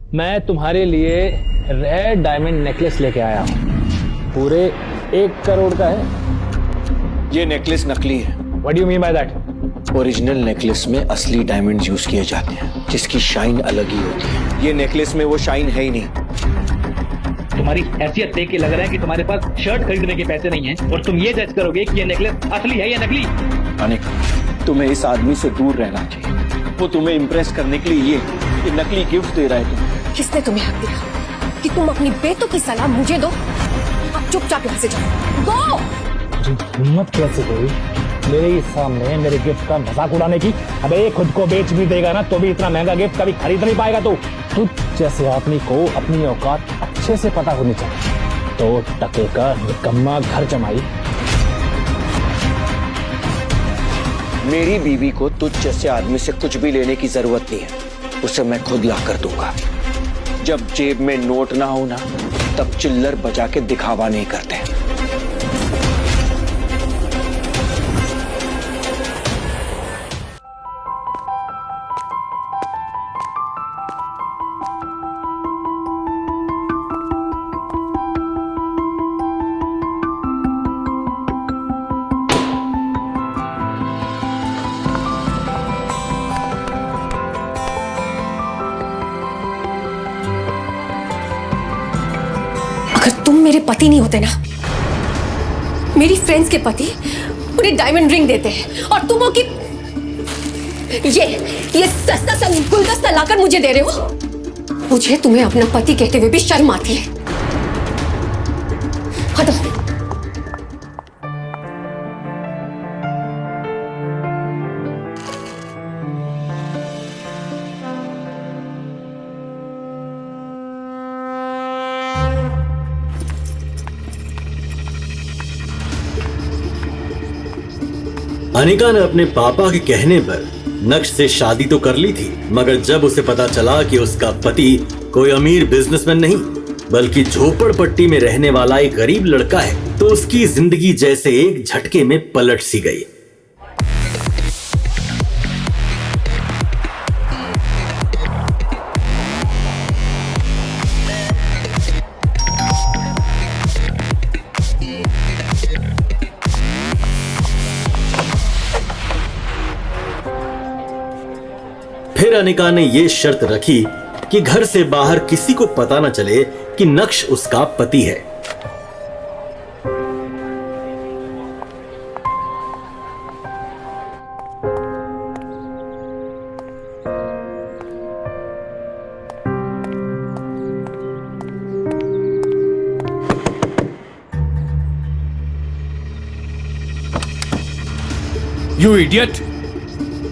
मैं तुम्हारे लिए रेयर डायमंड नेकलेस लेके आया हूँ। पूरे 1 करोड़ का है। ये नेकलेस नकली है। What do you mean by that? Original necklace में असली डायमंड यूज किए जाते हैं, जिसकी शाइन अलग ही होती है। ये नेकलेस में वो शाइन है ही नहीं। तुम्हारी हैसियत देख के लग रहा है कि तुम्हारे पास शर्ट खरीदने के पैसे नहीं हैं और तुम ये जज करोगे कि ये नेकलेस असली है या नकली। अनिक, तुम्हें इस आदमी से दूर रहना चाहिए। वो तुम्हें इम्प्रेस करने के लिए ये नकली गिफ्ट दे रहा है तुम्हें। किसने तुम्हें हक दिया कि तुम अपनी बेटों की सलाह मुझे दो? अब चुपचाप यहाँ से जाओ। गो! हिम्मत कैसे हुई मेरे ही सामने मेरे गिफ्ट का मजाक उड़ाने की? अबे खुद को बेच भी देगा ना तो भी इतना महंगा गिफ्ट कभी खरीद नहीं पाएगा तू जैसे आदमी को अपनी औकात अच्छे से पता होनी चाहिए। 2 टके का निकम्मा घर जमाई। मेरी बीवी को तुझ जैसे आदमी से कुछ भी लेने की जरूरत नहीं है। उसे मैं खुद ला कर दूंगा। जब जेब में नोट ना हो ना, तब चिल्लर बजा के दिखावा नहीं करते। अगर तुम मेरे पति नहीं होते ना, मेरी फ्रेंड्स के पति उन्हें डायमंड रिंग देते हैं और तुम हो कि ये सस्ता सा गुलदस्ता लाकर मुझे दे रहे हो। मुझे तुम्हें अपना पति कहते हुए भी शर्म आती है। हटो। अनिका ने अपने पापा के कहने पर नक्श से शादी तो कर ली थी, मगर जब उसे पता चला कि उसका पति कोई अमीर बिजनेसमैन नहीं बल्कि झोपड़पट्टी में रहने वाला एक गरीब लड़का है, तो उसकी जिंदगी जैसे एक झटके में पलट सी गई। फिर अनिका ने यह शर्त रखी कि घर से बाहर किसी को पता न चले कि नक्श उसका पति है। You idiot!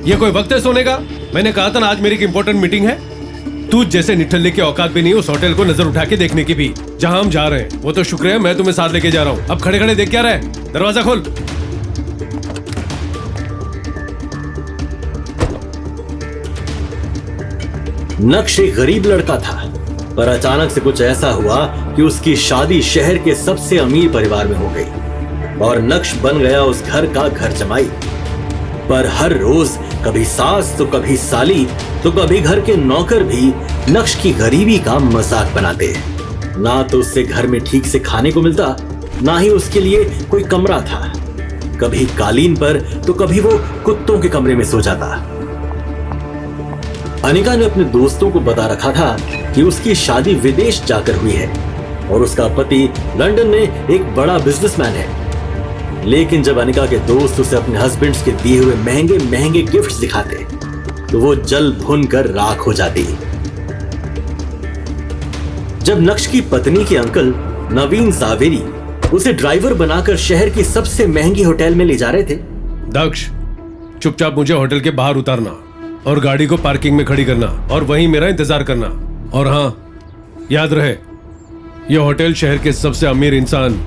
ये कोई वक्त है सोने का? मैंने कहा था ना आज मेरी एक इंपॉर्टेंट मीटिंग है। तू जैसे निठल्ले की औकात भी नहीं उस होटल को नजर उठा के देखने की भी। जहां हम जा रहे हैं वो तो शुक्र है मैं तुम्हें साथ लेके जा रहा हूं। अब खड़े खड़े देख क्या रहे? दरवाजा खोल। नक्श एक गरीब लड़का था, पर अचानक से कुछ ऐसा हुआ कि उसकी शादी शहर के सबसे अमीर परिवार में हो गई और नक्श बन गया उस घर का घर जमाई। पर हर रोज कभी सास तो कभी साली तो कभी घर के नौकर भी नक्श की गरीबी का मजाक बनाते। ना तो उससे घर में ठीक से खाने को मिलता, ना ही उसके लिए कोई कमरा था। कभी कालीन पर तो कभी वो कुत्तों के कमरे में सो जाता। अनिका ने अपने दोस्तों को बता रखा था कि उसकी शादी विदेश जाकर हुई है और उसका पति लंदन में एक बड़ा बिजनेसमैन है। लेकिन जब अनिका के दोस्त उसे अपने हस्बैंड्स के दिए हुए महंगे महंगे गिफ्ट्स दिखाते तो वो जल भुन कर राख हो जाती। जब नक्श की पत्नी के अंकल नवीन जावेरी उसे ड्राइवर बनाकर शहर की सबसे महंगी होटल में ले जा रहे थे। दक्ष, चुपचाप मुझे होटल के बाहर उतारना और गाड़ी को पार्किंग में खड़ी करना और वहीं मेरा इंतजार करना। और हाँ, याद रहे यह होटल शहर के सबसे अमीर इंसान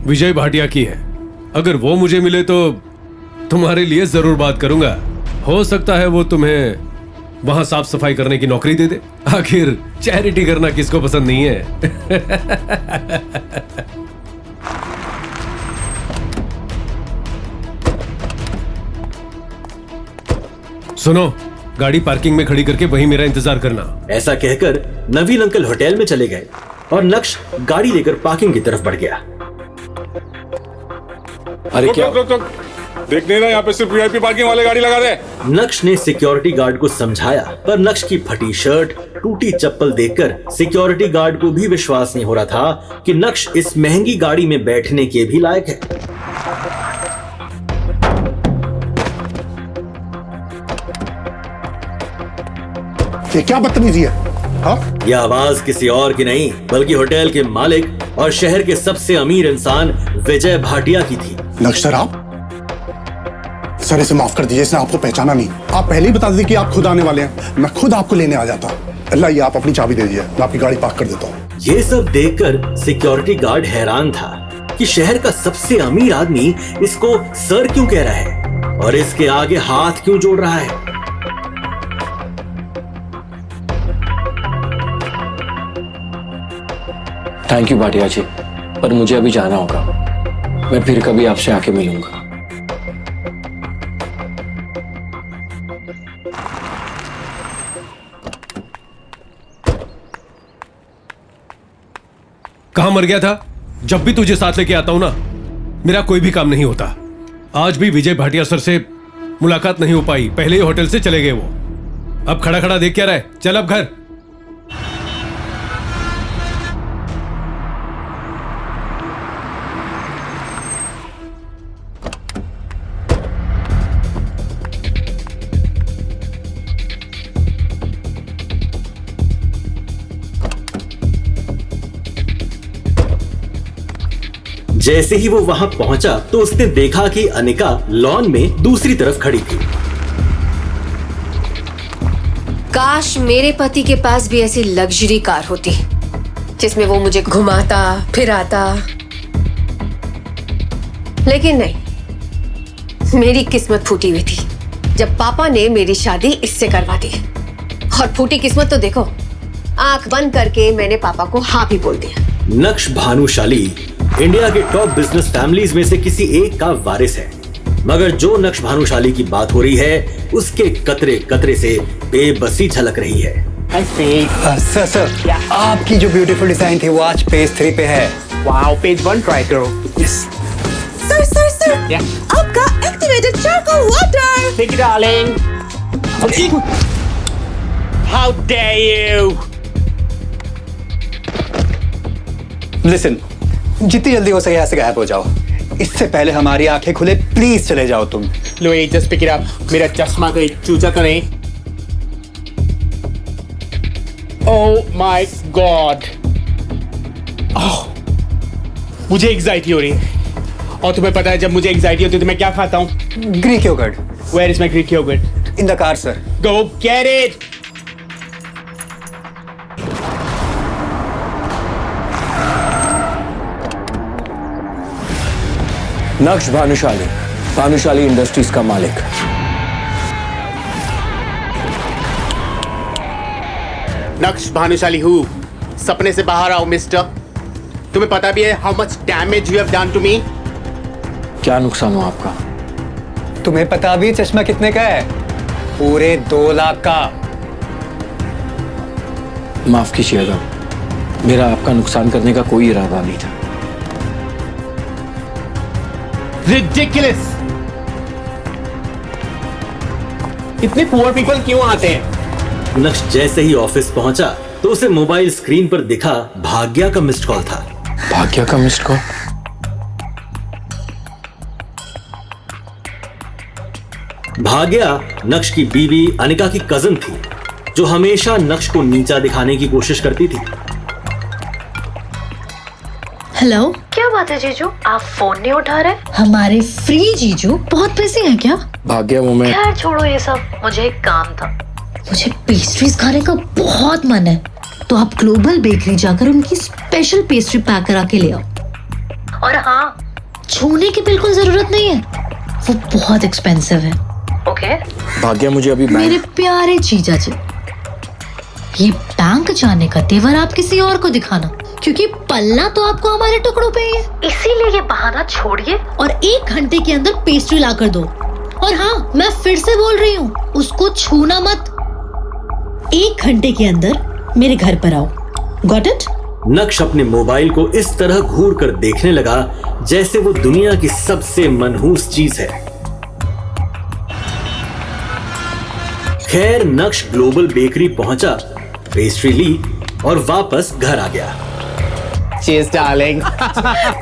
विजय भाटिया की है। अगर वो मुझे मिले तो तुम्हारे लिए जरूर बात करूंगा। हो सकता है वो तुम्हें वहां साफ सफाई करने की नौकरी दे दे। आखिर चैरिटी करना किसको पसंद नहीं है? सुनो, गाड़ी पार्किंग में खड़ी करके वहीं मेरा इंतजार करना। ऐसा कहकर नवीन अंकल होटल में चले गए और नक्श गाड़ी लेकर पार्किंग की तरफ बढ़ गया। अरे क्या देख नहीं रहा, यहाँ पे सिर्फ वीआईपी पार्किंग वाले गाड़ी लगा रहे हैं। नक्श ने सिक्योरिटी गार्ड को समझाया, पर नक्श की फटी शर्ट, टूटी चप्पल देखकर सिक्योरिटी गार्ड को भी विश्वास नहीं हो रहा था कि नक्श इस महंगी गाड़ी में बैठने के भी लायक है। ये क्या बदतमीजी है? हाँ? यह आवाज किसी और की नहीं बल्कि होटल के मालिक और शहर के सबसे अमीर इंसान विजय भाटिया की थी। नक्श सर, आप सर इसे माफ कर दीजिए, इसने आपको पहचाना नहीं। आप पहले ही बता दीजिए कि आप खुद आने वाले हैं, मैं खुद आपको लेने आ जाता। अल्लाह, ये आप अपनी चाबी दे दीजिए, मैं आपकी गाड़ी पार्क कर देता हूँ। ये सब देखकर सिक्योरिटी गार्ड हैरान था कि शहर का सबसे अमीर आदमी इसको सर क्यों कह रहा है और इसके आगे हाथ क्यों जोड़ रहा है। थैंक यू भाटिया जी, पर मुझे अभी जाना होगा। मैं फिर कभी आपसे आके मिलूंगा। कहां मर गया था? जब भी तुझे साथ लेके आता हूं ना, मेरा कोई भी काम नहीं होता। आज भी विजय भाटिया सर से मुलाकात नहीं हो पाई, पहले ही होटल से चले गए वो। अब खड़ा खड़ा देख क्या रहा है? चल अब घर। जैसे ही वो वहां पहुंचा तो उसने देखा कि अनिका लॉन में दूसरी तरफ खड़ी थी। काश मेरे पति के पास भी ऐसी लग्जरी कार होती जिसमें वो मुझे घुमाता फिराता, लेकिन नहीं, मेरी किस्मत फूटी हुई थी जब पापा ने मेरी शादी इससे करवा दी। और फूटी किस्मत तो देखो, आंख बंद करके मैंने पापा को हाँ भी बोल दिया। नक्श भानुशाली इंडिया के टॉप बिजनेस फैमिलीज में से किसी एक का वारिस है, मगर जो नक्श भानुशाली की बात हो रही है उसके कतरे कतरे से बेबसी झलक रही है। सर आपकी जो ब्यूटीफुल डिजाइन थी वो आज पेज 3 पे है। वाओ, पेज 1 ट्राई करो। सर आपका activated charcoal water. Take it, darling. How dare you? Listen, जितनी जल्दी हो सके यहाँ से गायब हो जाओ, इससे पहले हमारी आंखें खुले प्लीज चले जाओ तुम। Louis, just pick it up. मेरा चश्मा कहीं चूचा तो नहीं? Oh my God. Oh, मुझे एंजाइटी हो रही है। और तुम्हें पता है जब मुझे एंजाइटी होती है तो मैं क्या खाता हूँ? Greek yogurt. Where is my Greek yogurt? In the car sir. Go get it. नक्श भानुशाली, भानुशाली इंडस्ट्रीज का मालिक। नक्श भानुशाली हूँ। सपने से बाहर आओ मिस्टर। तुम्हें पता भी है how much damage you have done to me? क्या नुकसान हुआ आपका? तुम्हें पता भी चश्मा कितने का है? पूरे 2 लाख का। माफ कीजिएगा, मेरा आपका नुकसान करने का कोई इरादा नहीं था। Ridiculous! इतने पुअर पीपल क्यों आते हैं? नक्श जैसे ही ऑफिस पहुंचा तो उसे मोबाइल स्क्रीन पर दिखा भाग्या का मिस्ड कॉल था। भाग्या का मिस्ड कॉल? भाग्या नक्श की बीवी अनिका की कजन थी, जो हमेशा नक्श को नीचा दिखाने की कोशिश करती थी। हेलो, क्या बात है जीजू, आप फोन नहीं उठा रहे? हमारे फ्री जीजू बहुत बिजी हैं क्या? भाग्या वो मैं। खैर छोड़ो ये सब, मुझे एक काम था। मुझे पेस्ट्रीज खाने का बहुत मन है, तो आप ग्लोबल बेकरी जाकर उनकी स्पेशल पेस्ट्री पैक करा के ले आओ। और हाँ, छूने की बिल्कुल जरूरत नहीं है, वो बहुत एक्सपेंसिव है। ओके। भाग्या मुझे अभी मेरे प्यारे जीजा जी, ये बैंक जाने का तेवर आप किसी और को दिखाना, क्योंकि पलना तो आपको हमारे टुकड़ों पे ही है। इसीलिए ये बहाना छोड़िए और 1 घंटे के अंदर पेस्ट्री ला कर दो, और हाँ, मैं फिर से बोल रही हूँ, उसको छूना मत। 1 घंटे के अंदर मेरे घर पर आओ। Got it? नक्श अपने मोबाइल को इस तरह घूर कर देखने लगा जैसे वो दुनिया की सबसे मनहूस चीज है। खैर, नक्श ग्लोबल बेकरी पहुंचा, पेस्ट्री ली और वापस घर आ गया। Cheers, darling.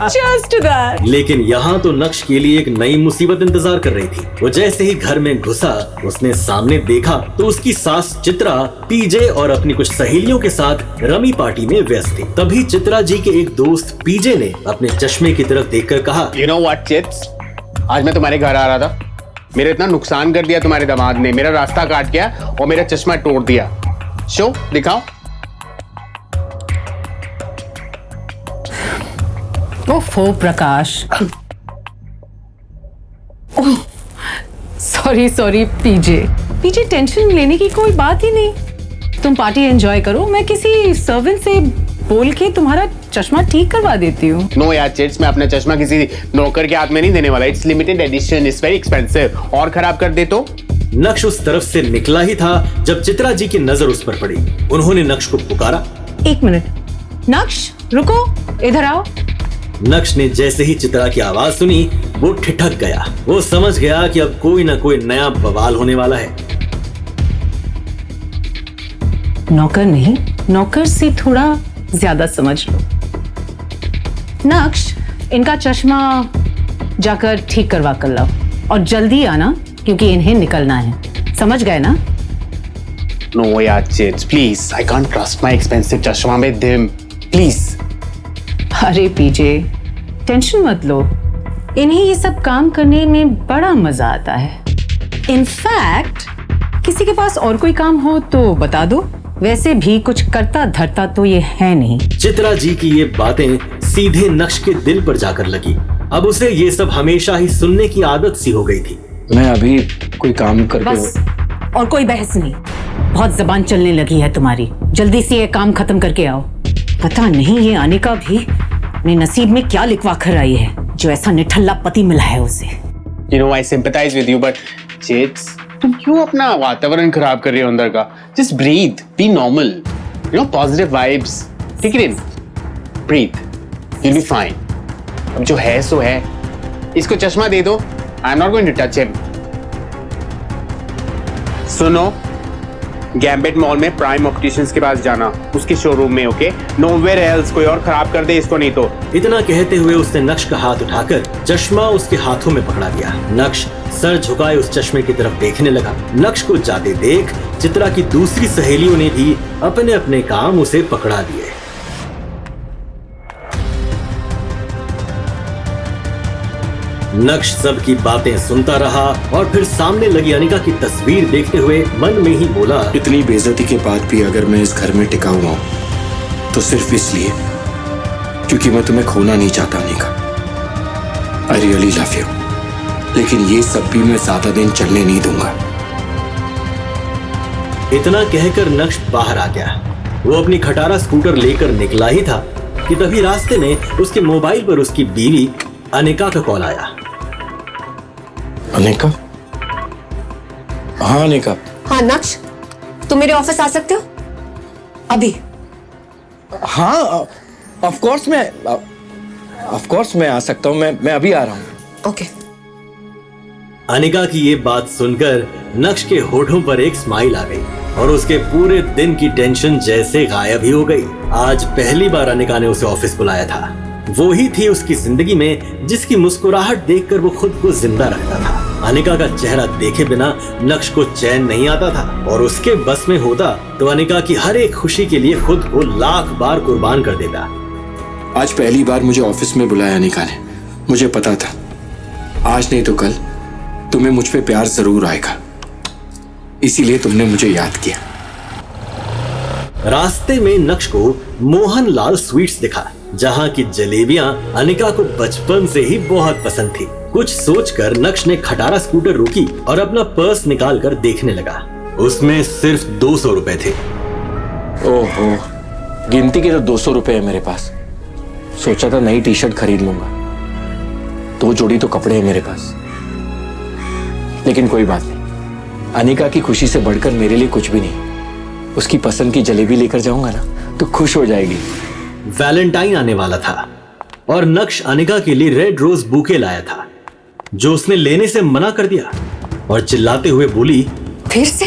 Cheers to that. लेकिन यहाँ तो नक्श के लिए एक नई मुसीबत इंतजार कर रही थी। वो जैसे ही घर में घुसा, उसने सामने देखा तो उसकी सास चित्रा पीजे और अपनी कुछ सहेलियों के साथ रमी पार्टी में व्यस्त थी। तभी चित्रा जी के एक दोस्त पीजे ने अपने चश्मे की तरफ देखकर कहा, You know what, Chits? आज मैं तुम्हारे घर आ रहा था, मेरा इतना नुकसान कर दिया तुम्हारे दामाद ने, मेरा रास्ता काट गया और मेरा चश्मा तोड़ दिया। शो दिखाओ। ओफो प्रकाश। सॉरी पीजे टेंशन लेने की कोई बात ही नहीं। तुम पार्टी एंजॉय करो, मैं किसी सर्वेंट से बोल के तुम्हारा चश्मा ठीक करवा देती हूँ। नो यार चिट्स, मैं अपना चश्मा किसी नौकर के हाथ में नहीं देने वाला। It's limited edition, it's very expensive. और खराब कर दे तो? नक्श उस तरफ से निकला ही था जब चित्रा जी की नजर उस पर पड़ी। उन्होंने नक्श को पुकारा, 1 मिनट। नक्श रुको, इधर आओ। नक्श ने जैसे ही चित्रा की आवाज सुनी वो ठिठक गया। वो समझ गया कि अब कोई ना कोई नया बवाल होने वाला है। नौकर नहीं, नौकर से थोड़ा ज्यादा समझ लो। नक्श, इनका चश्मा जाकर ठीक करवा कर लाओ और जल्दी आना क्योंकि इन्हें निकलना है। समझ गए ना? नो यार chits, please, I can't trust my expensive चश्मा विद हिम, प्लीज। अरे पीजे, टेंशन मत लो, इन्हें ये सब काम करने में बड़ा मजा आता है। इनफैक्ट किसी के पास और कोई काम हो तो बता दो, वैसे भी कुछ करता धरता तो ये है नहीं। चित्रा जी की ये बातें सीधे नक्श के दिल पर जाकर लगी। अब उसे ये सब हमेशा ही सुनने की आदत सी हो गई थी। मैं अभी कोई काम करके बस, और कोई बहस नहीं। बहुत जबान चलने लगी है तुम्हारी, जल्दी से ये काम खत्म करके आओ। पता नहीं ये अनिका भी अपने नसीब में क्या लिखवा कर आई है जो ऐसा निठल्ला पति मिला है उसे। You know, I sympathize with you, but Chits, तुम क्यों अपना वातावरण खराब कर रहे हो अंदर का? Just breathe, be normal, you know, positive vibes, take it in, breathe, you'll be fine. अब जो है सो है, इसको चश्मा दे दो, I'm not going to touch him. सुनो, गैम्बेट मॉल में प्राइम ऑप्टिशियंस के पास जाना, उसके शोरूम में, ओके? नोवेयर एल्स, कोई और खराब कर दे इसको नहीं तो। इतना कहते हुए उसने नक्श का हाथ उठाकर चश्मा उसके हाथों में पकड़ा दिया। नक्श सर झुकाए उस चश्मे की तरफ देखने लगा। नक्श को जाते देख चित्रा की दूसरी सहेलियों ने भी अपने अपने काम उसे पकड़ा दिए। नक्श सबकी बातें सुनता रहा और फिर सामने लगी अनिका की तस्वीर देखते हुए मन में ही बोला, इतनी बेइज्जती के बाद भी अगर मैं इस घर में टिका हुआ हूं तो सिर्फ इसलिए क्योंकि मैं तुम्हें खोना नहीं चाहता Anika. I really love you, लेकिन ये सब भी मैं ज्यादा दिन चलने नहीं दूंगा। इतना कहकर नक्श बाहर आ गया। वो अपनी खटारा स्कूटर लेकर निकला ही था कि तभी रास्ते में उसके मोबाइल पर उसकी बीवी अनिका का कॉल आया। अनिका? हाँ अनिका। हाँ नक्श, तुम मेरे ऑफिस आ सकते हो अभी? हाँ ऑफ कोर्स मैं आ सकता हूँ। मैं अभी आ रहा हूँ। ओके। अनिका की ये बात सुनकर नक्श के होठों पर एक स्माइल आ गई और उसके पूरे दिन की टेंशन जैसे गायब ही हो गई। आज पहली बार अनिका ने उसे ऑफिस बुलाया था। वो ही थी उसकी जिंदगी में जिसकी मुस्कुराहट देखकर वो खुद को जिंदा रखता था। अनिका का चेहरा देखे बिना नक्श को चैन नहीं आता था और उसके बस में होता तो अनिका की हर एक खुशी के लिए खुद को लाख बार कुर्बान कर देता। आज पहली बार मुझे ऑफिस में बुलाया अनिका ने। मुझे पता था आज नहीं तो कल तुम्हें मुझ पे प्यार जरूर आएगा, इसीलिए तुमने मुझे याद किया। रास्ते में नक्श को मोहन लाल स्वीट्स दिखा, जहाँ की जलेबियां अनिका को बचपन से ही बहुत पसंद थी। कुछ सोचकर नक्श ने खटारा स्कूटर रोकी और अपना पर्स निकालकर देखने लगा। उसमें सिर्फ 200 रुपए थे। ओहो, गिनती के तो 200 रुपए है मेरे पास। सोचा था नई टी शर्ट खरीद लूंगा, 2 जोड़ी तो कपड़े हैं मेरे पास। लेकिन कोई बात नहीं, अनिका की खुशी से बढ़कर मेरे लिए कुछ भी नहीं। उसकी पसंद की जलेबी लेकर जाऊंगा ना तो खुश हो जाएगी। वैलेंटाइन आने वाला था और नक्श अनिका के लिए रेड रोज बुके लाया था, जो उसने लेने से मना कर दिया और चिल्लाते हुए बोली, फिर से?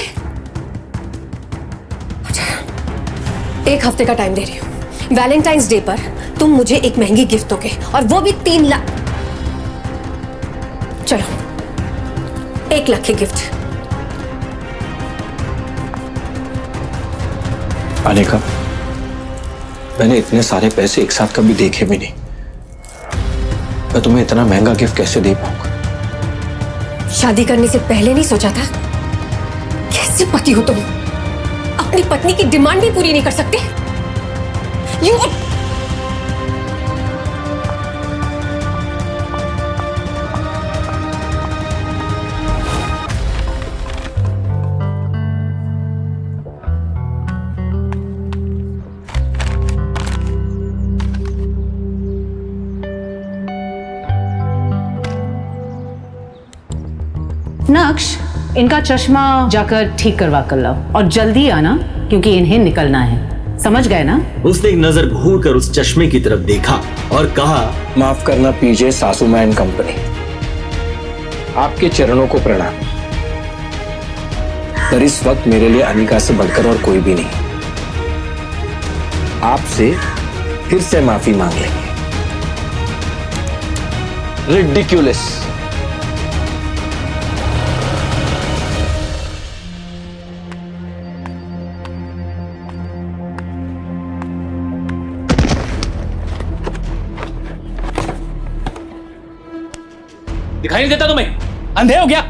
एक हफ्ते का टाइम दे रही हूँ। वैलेंटाइंस डे पर तुम मुझे एक महंगी गिफ्ट दोगे और वो भी 3 लाख। चलो 1 लाख की गिफ्ट। अनिका, मैंने इतने सारे पैसे एक साथ कभी देखे भी नहीं। मैं तुम्हें इतना महंगा गिफ्ट कैसे दे पाऊंगा? शादी करने से पहले नहीं सोचा था? कैसे पति हो तुम? अपनी पत्नी की डिमांड भी पूरी नहीं कर सकते? यू नक्श, इनका चश्मा जाकर ठीक करवा कर लाओ और जल्दी आना, क्योंकि इन्हें निकलना है। समझ गए ना? उसने एक नजर घूर कर उस चश्मे की तरफ देखा और कहा, माफ करना पीजे सासू मां एंड कंपनी, आपके चरणों को प्रणाम, पर इस वक्त मेरे लिए अनिका से बढ़कर और कोई भी नहीं। आपसे फिर से माफी मांग लेंगे। रिडिक्यूलस। दिखाई नहीं देता तुम्हें? अंधे हो क्या?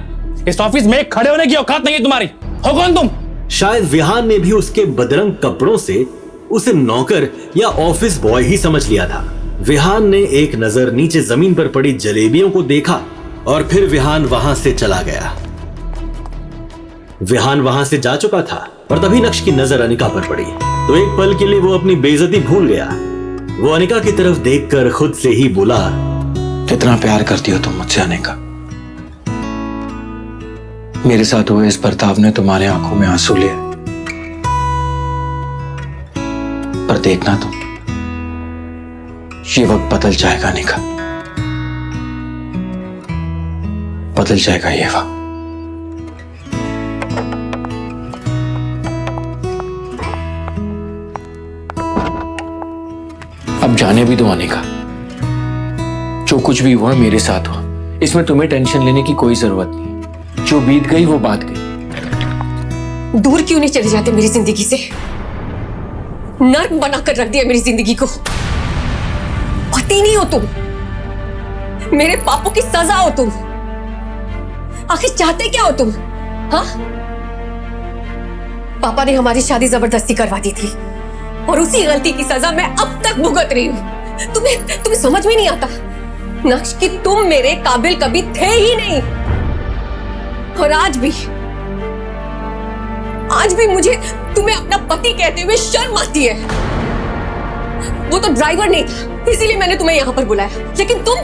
इस ऑफिस में खड़े होने की औकात नहीं है तुम्हारी। हो कौन तुम? शायद विहान ने भी उसके बदरंग कपड़ों से उसे नौकर या ऑफिस बॉय ही समझ लिया था। विहान ने एक नजर नीचे जमीन पर पड़ी जलेबियों को देखा और फिर विहान वहां से चला गया। विहान वहां से जा चुका था और तभी नक्श की नजर अनिका पर पड़ी, तो एक पल के लिए वो अपनी बेइज्जती भूल गया। वो अनिका की तरफ देखकर खुद से ही बोला, कितना प्यार करती हो तुम मुझसे अनिका? मेरे साथ हुए इस बर्ताव ने तुम्हारे आंखों में आंसू लिए, पर देखना तुम, ये वक्त बदल जाएगा अनिका, बदल जाएगा ये वक्त। अब जाने भी दो अनिका, जो कुछ भी हुआ मेरे साथ हुआ, इसमें तुम्हें टेंशन लेने की कोई जरूरत नहीं। जो बीत गई वो बात गई। दूर क्यों नहीं चले जाते मेरी जिंदगी से? नर्क बनाकर रख दिया मेरी जिंदगी को। पति नहीं हो तुम, मेरे पापों की सजा हो तुम। आखिर चाहते क्या हो तुम? हाँ, पापा ने हमारी शादी जबरदस्ती करवा दी थी और उसी गलती की सजा मैं अब तक भुगत रही हूं। तुम्हें समझ में नहीं आता नक्श कि तुम मेरे काबिल कभी थे ही नहीं। और आज भी मुझे तुम्हें अपना पति कहते हुए शर्म आती है। वो तो ड्राइवर नहीं था, इसीलिए मैंने तुम्हें यहां पर बुलाया, लेकिन तुम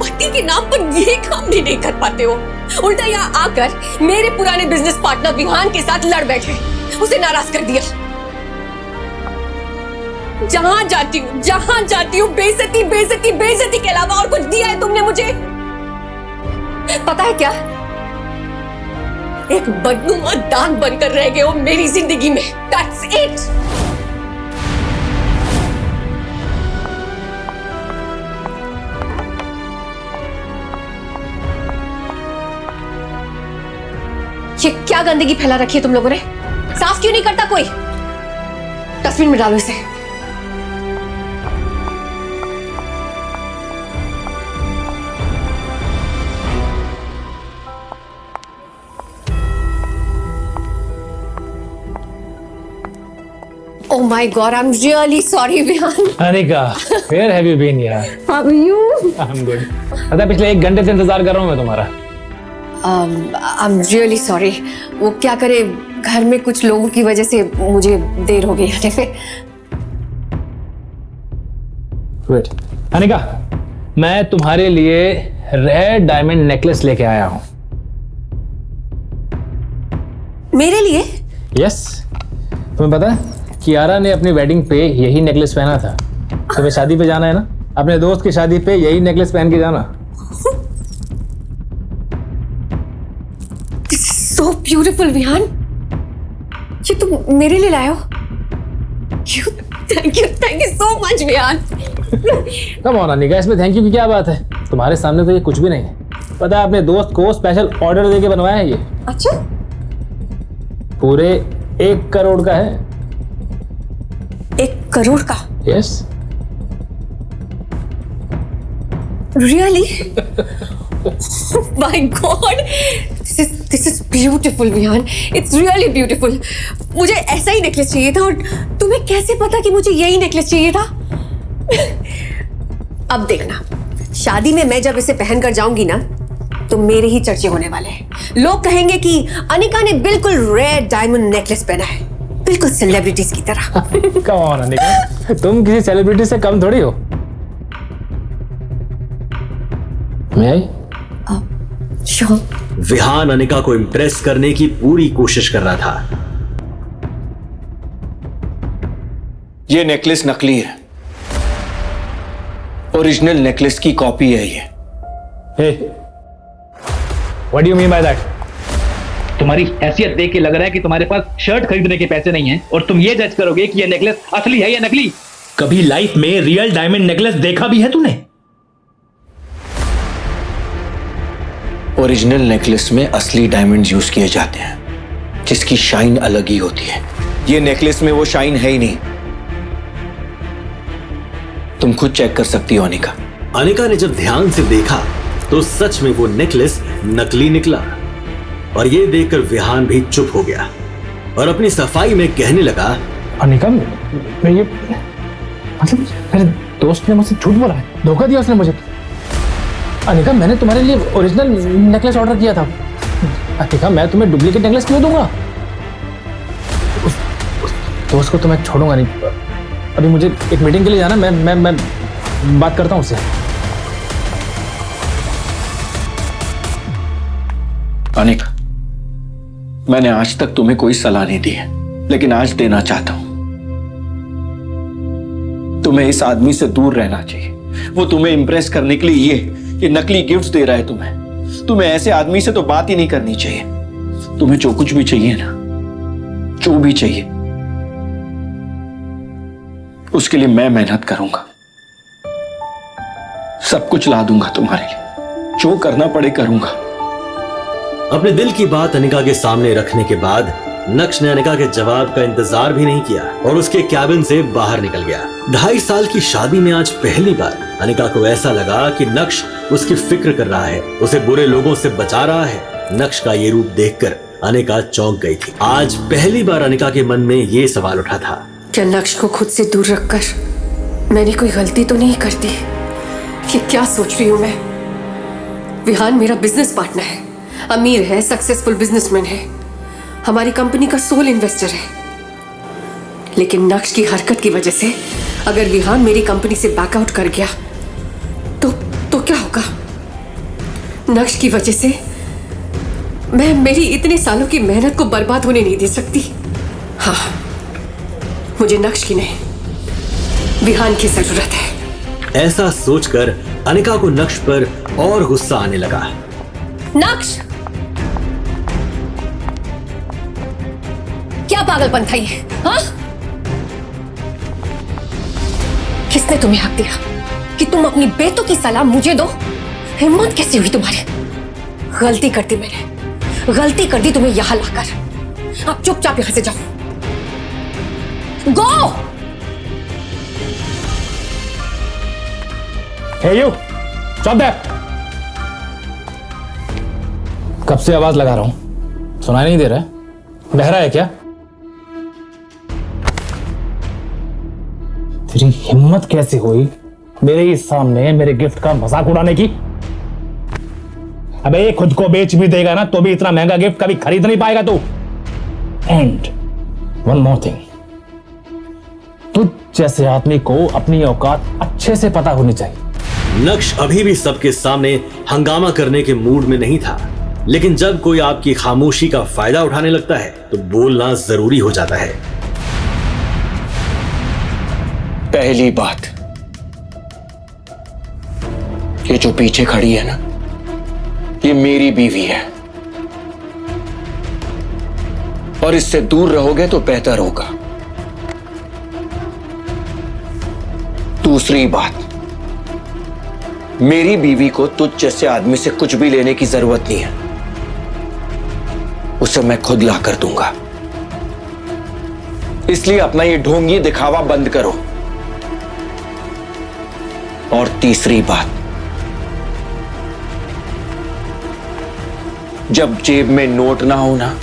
पति के नाम पर ये काम भी नहीं कर पाते हो। उल्टा यहाँ आकर मेरे पुराने बिजनेस पार्टनर विहान के साथ लड़ बैठे, उसे नाराज कर दिया। जहां जाती हूँ बेइज्जती के अलावा और कुछ दिया है तुमने मुझे? पता है क्या, एक बदनुमा दाग बनकर रह गए हो मेरी जिंदगी में। That's it. ये क्या गंदगी फैला रखी है तुम लोगों ने? साफ क्यों नहीं करता कोई? डस्टबिन में डालो इसे। Oh my God, I'm really sorry, Vihan. Anika, where have you been यार? How are you? I'm good. पता पिछले 1 घंटे से इंतजार कर रहा हूँ मैं तुम्हारा। I'm really sorry. वो क्या करे, घर में कुछ लोगों की वजह से मुझे देर हो गई आने पे। Wait, अनिका, मैं तुम्हारे लिए रेड डायमंड नेकलेस लेके आया हूँ। मेरे लिए? यस, तुम्हें पता है कियारा ने अपनी वेडिंग पे यही नेकलेस पहना था। तुम्हें शादी पे जाना है ना, अपने दोस्त की शादी पे यही नेकलेस पहन के जाना। This is so beautiful, Vihaan. ये तुम मेरे लिए लाए हो? Thank you so much, Vihaan. Come on Anika, इसमें थैंक यू की क्या बात है? तुम्हारे सामने तो ये कुछ भी नहीं है। पता है, अपने दोस्त को स्पेशल ऑर्डर देके बनवाया है ये। अच्छा? पूरे 1 करोड़ का है। 1 करोड़ का? Yes. Really? My God, this is beautiful, Vihaan. It's really beautiful। मुझे ऐसा ही नेकलेस चाहिए था, और तुम्हें कैसे पता कि मुझे यही नेकलेस चाहिए था? अब देखना, शादी में मैं जब इसे पहनकर जाऊंगी ना, तो मेरे ही चर्चे होने वाले हैं। लोग कहेंगे कि अनिका ने बिल्कुल रेयर डायमंड नेकलेस पहना है, बिल्कुल सेलिब्रिटीज की तरह। कम ऑन अनिका, तुम किसी सेलिब्रिटी से कम थोड़ी हो। मैं श्योर। विहान अनिका को इम्प्रेस करने की पूरी कोशिश कर रहा था। ये नेकलेस नकली है, ओरिजिनल नेकलेस की कॉपी है ये। Hey, what do you mean by that? तुम्हारी हैसियत देख के लग रहा है कि तुम्हारे पास शर्ट खरीदने के पैसे नहीं हैं, और तुम ये जज करोगे कि ये नेकलेस असली है या नकली। कभी लाइफ में रियल डायमंड नेकलेस देखा भी है तूने? ओरिजिनल नेकलेस में असली डायमंड्स यूज किए जाते हैं, जिसकी शाइन अलग ही होती है। ये नेकलेस में वो शाइन है ही नहीं। तुम खुद चेक कर सकती हो अनिका। अनिका ने जब ध्यान से देखा तो सच में वो नेकलेस नकली निकला, और ये देखकर विहान भी चुप हो गया और अपनी सफाई में कहने लगा, अनिका, मैं ये मतलब मेरे दोस्त ने मुझसे झूठ बोला है, धोखा दिया उसने मुझे। अनिका, मैंने तुम्हारे लिए ओरिजिनल नेकलेस ऑर्डर किया था। अनिका, मैं तुम्हें डुप्लीकेट नेकलेस क्यों दूंगा? उस दोस्त को तो मैं छोड़ूंगा नहीं। अभी मुझे एक मीटिंग के लिए जाना, मैं बात करता हूँ उससे। अनिका, मैंने आज तक तुम्हें कोई सलाह नहीं दी है, लेकिन आज देना चाहता हूं। तुम्हें इस आदमी से दूर रहना चाहिए। वो तुम्हें इंप्रेस करने के लिए ये नकली गिफ्ट्स दे रहा है तुम्हें। तुम्हें ऐसे आदमी से तो बात ही नहीं करनी चाहिए। तुम्हें जो कुछ भी चाहिए ना, जो भी चाहिए, उसके लिए मैं मेहनत करूंगा, सब कुछ ला दूंगा तुम्हारे लिए, जो करना पड़े करूंगा। अपने दिल की बात अनिका के सामने रखने के बाद नक्श ने अनिका के जवाब का इंतजार भी नहीं किया और उसके कैबिन से बाहर निकल गया। 2.5 साल की शादी में आज पहली बार अनिका को ऐसा लगा कि नक्श उसकी फिक्र कर रहा है, उसे बुरे लोगों से बचा रहा है। नक्श का ये रूप देखकर अनिका चौंक गई थी। आज पहली बार अनिका के मन में ये सवाल उठा था, क्या नक्श को खुद से दूर रखकर मैंने कोई गलती तो नहीं कर दी? ये क्या सोच रही हूं मैं? विहान मेरा बिजनेस पार्टनर है, अमीर है, सक्सेसफुल बिजनेसमैन है, हमारी कंपनी का सोल इन्वेस्टर है। लेकिन नक्श की हरकत की वजह से अगर विहान मेरी कंपनी से बैकआउट कर गया तो क्या होगा? नक्श की वजह से मैं मेरी इतने सालों की मेहनत को बर्बाद होने नहीं दे सकती। हाँ, मुझे नक्श की नहीं, विहान की जरूरत है। ऐसा सोचकर अनिका को नक्श पर और गुस्सा आने लगा। नक्श, क्या पागलपन था ये? हाँ? किसने तुम्हें हक दिया कि तुम अपनी बेटों की सलाह मुझे दो? हिम्मत कैसी हुई तुम्हारी? गलती कर दी मैंने, गलती कर दी तुम्हें यहां लाकर। अब चुपचाप यहां से जाओ। गो! Hey you, stop there! कब से आवाज लगा रहा हूं, सुनाई नहीं दे रहा है? बहरा है क्या? तेरी हिम्मत कैसे हुई मेरे ही सामने मेरे गिफ्ट का मजाक उड़ाने की? अबे खुद को बेच भी देगा ना तो भी इतना महंगा गिफ्ट कभी खरीद नहीं पाएगा तू। एंड वन मोर थिंग, तुझ जैसे आदमी को अपनी औकात अच्छे से पता होनी चाहिए। नक्श अभी भी सबके सामने हंगामा करने के मूड में नहीं था। लेकिन जब कोई आपकी खामोशी का फायदा उठाने लगता है तो बोलना जरूरी हो जाता है। पहली बात, ये जो पीछे खड़ी है ना, ये मेरी बीवी है और इससे दूर रहोगे तो बेहतर होगा। दूसरी बात, मेरी बीवी को तुझ जैसे आदमी से कुछ भी लेने की जरूरत नहीं है, उसे मैं खुद ला कर दूंगा। इसलिए अपना ये ढोंगी दिखावा बंद करो। और तीसरी बात, जब जेब में नोट ना हो ना,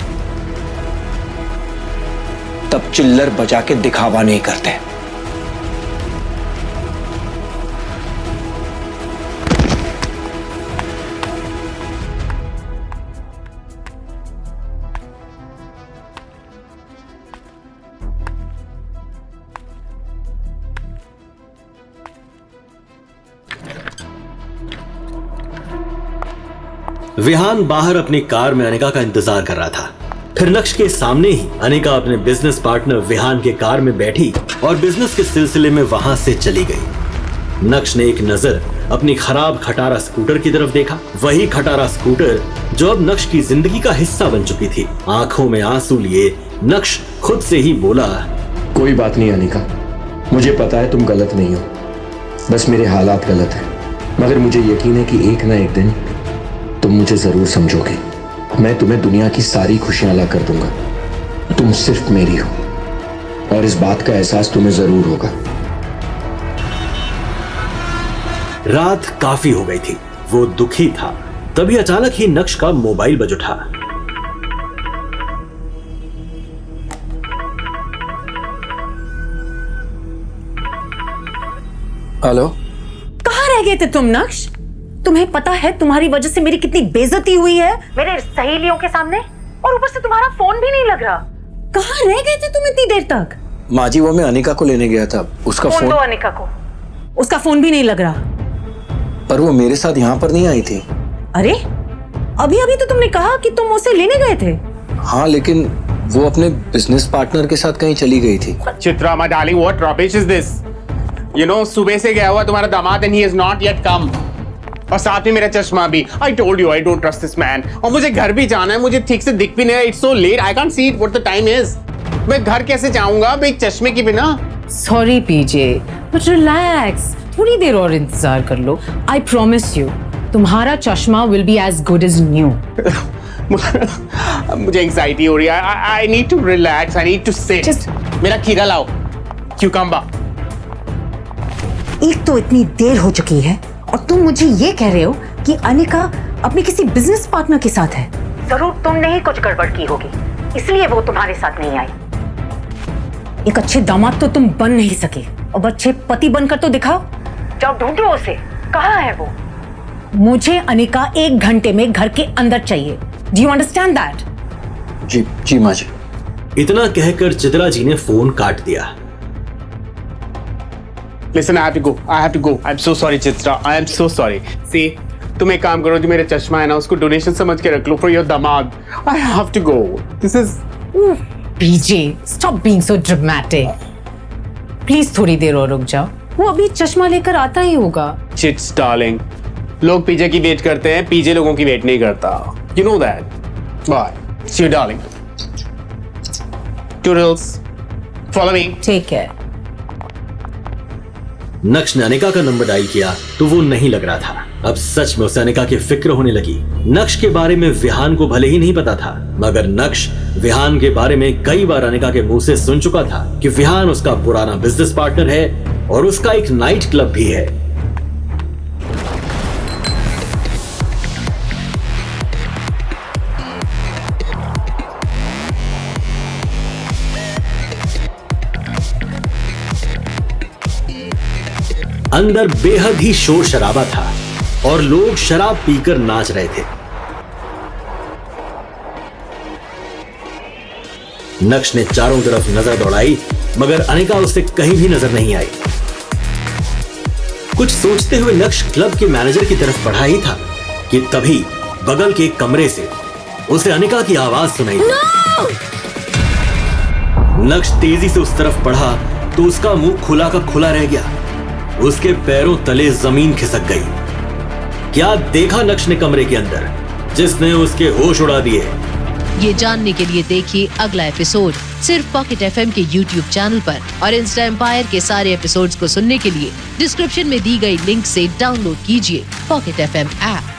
तब चिल्लर बजा के दिखावा नहीं करते। विहान बाहर अपनी कार में अनिका का इंतजार कर रहा था। फिर नक्श के सामने ही अनिका अपने बिजनेस पार्टनर विहान के कार में बैठी और बिजनेस के सिलसिले में वहां से चली गई। नक्श ने एक नजर अपनी खराब खटारा स्कूटर की तरफ देखा, वही खटारा स्कूटर जो अब नक्श की जिंदगी का हिस्सा बन चुकी थी। आंखों में आंसू लिए नक्श खुद से ही बोला, कोई बात नहीं अनिका, मुझे पता है तुम गलत नहीं हो, बस मेरे हालात गलत हैं, मगर मुझे यकीन है कि एक ना एक दिन तुम मुझे जरूर समझोगे। मैं तुम्हें दुनिया की सारी खुशियां ला कर दूंगा, तुम सिर्फ मेरी हो और इस बात का एहसास तुम्हें जरूर होगा। रात काफी हो गई थी, वो दुखी था। तभी अचानक ही नक्श का मोबाइल बज उठा। हेलो, कहाँ रह गए थे तुम नक्श? तुम्हें पता है तुम्हारी वजह से मेरी कितनी बेइज्जती हुई है मेरे सहेलियों के सामने, और ऊपर से तुम्हारा फोन भी नहीं लग रहा। कहाँ रह गए थे तुम इतनी देर तक? माँ जी, वो मैं अनिका को लेने गया था, उसका फोन दो अनिका को, उसका फोन भी नहीं लग रहा। पर वो मेरे साथ यहाँ पर नहीं आई थी। अरे अभी अभी तो तुमने कहा कि तुम उसे लेने गए थे। हाँ, लेकिन वो अपने बिजनेस पार्टनर के साथ कहीं चली गई थी। Chitra my darling, what rubbish is this? You know, सुबह से गया हुआ तुम्हारा दामाद and he is not yet कम, और साथ में मेरा चश्मा भी। I told you I don't trust this man. और मुझे घर भी जाना है, मुझे ठीक से दिख भी नहीं रहा। It's so let, I can't see what the time is. मैं घर कैसे जाऊंगा एक चश्मे के बिना? सॉरी पीजे, बट रिलैक्स, थोड़ी देर और इंतजार कर लो। आई प्रॉमिस यू तुम्हारा चश्मा will be as good as new. मुझे एंजाइटी हो रही है। I need to relax, I need to sit. मेरा खीरा लाओ, क्यूकम्बर। एक तो इतनी देर हो चुकी है और तुम मुझे ये कह रहे हो कि अनिका अपने किसी बिजनेस पार्टनर के साथ है। जरूर तुमने ही कुछ गड़बड़ की होगी, इसलिए वो तुम्हारे साथ नहीं आई। एक अच्छे दामाद तो तुम बन नहीं सके, अब अच्छे पति बनकर तो दिखाओ। जाओ ढूंढो उसे, कहाँ है वो? मुझे अनिका 1 घंटे में घर के अंदर चाहिए। Do you understand that? जी जी माँ जी। इतना कहकर चित्रा जी ने फोन काट दिया। Listen, I have to go. I have to go. I'm so sorry, Chitra. I am so sorry. See, तुम एक काम करो, जो मेरा चश्मा है ना, उसको डोनेशन समझ के रख लो for your दामाद. I have to go. This is. PJ, stop being so dramatic. Please थोड़ी देर और रुक जाओ, वो अभी चश्मा लेकर आता ही होगा। Chits, darling. लोग पीजे की वेट करते हैं, पीजे लोगों की वेट नहीं करता. You know that. Bye. See you, darling. Toodles. Follow me. Take care. नक्श ने अनिका का नंबर डायल किया तो वो नहीं लग रहा था। अब सच में उसे अनिका की फिक्र होने लगी। नक्श के बारे में विहान को भले ही नहीं पता था, मगर नक्श विहान के बारे में कई बार अनिका के मुंह से सुन चुका था कि विहान उसका पुराना बिजनेस पार्टनर है और उसका एक नाइट क्लब भी है। अंदर बेहद ही शोर शराबा था और लोग शराब पीकर नाच रहे थे। नक्श ने चारों तरफ नजर दौड़ाई, मगर अनिका उसे कहीं भी नजर नहीं आई। कुछ सोचते हुए नक्श क्लब के मैनेजर की तरफ बढ़ा ही था कि तभी बगल के एक कमरे से उसे अनिका की आवाज सुनाई दी। नक्श तेजी से उस तरफ बढ़ा तो उसका मुंह खुला का खुला रह गया। उसके पैरों तले जमीन खिसक गई। क्या देखा नक्श ने कमरे के अंदर जिसने उसके होश उड़ा दिए? ये जानने के लिए देखिए अगला एपिसोड सिर्फ पॉकेट एफएम के यूट्यूब चैनल पर, और इंस्टा एम्पायर के सारे एपिसोड्स को सुनने के लिए डिस्क्रिप्शन में दी गई लिंक से डाउनलोड कीजिए पॉकेट एफएम ऐप।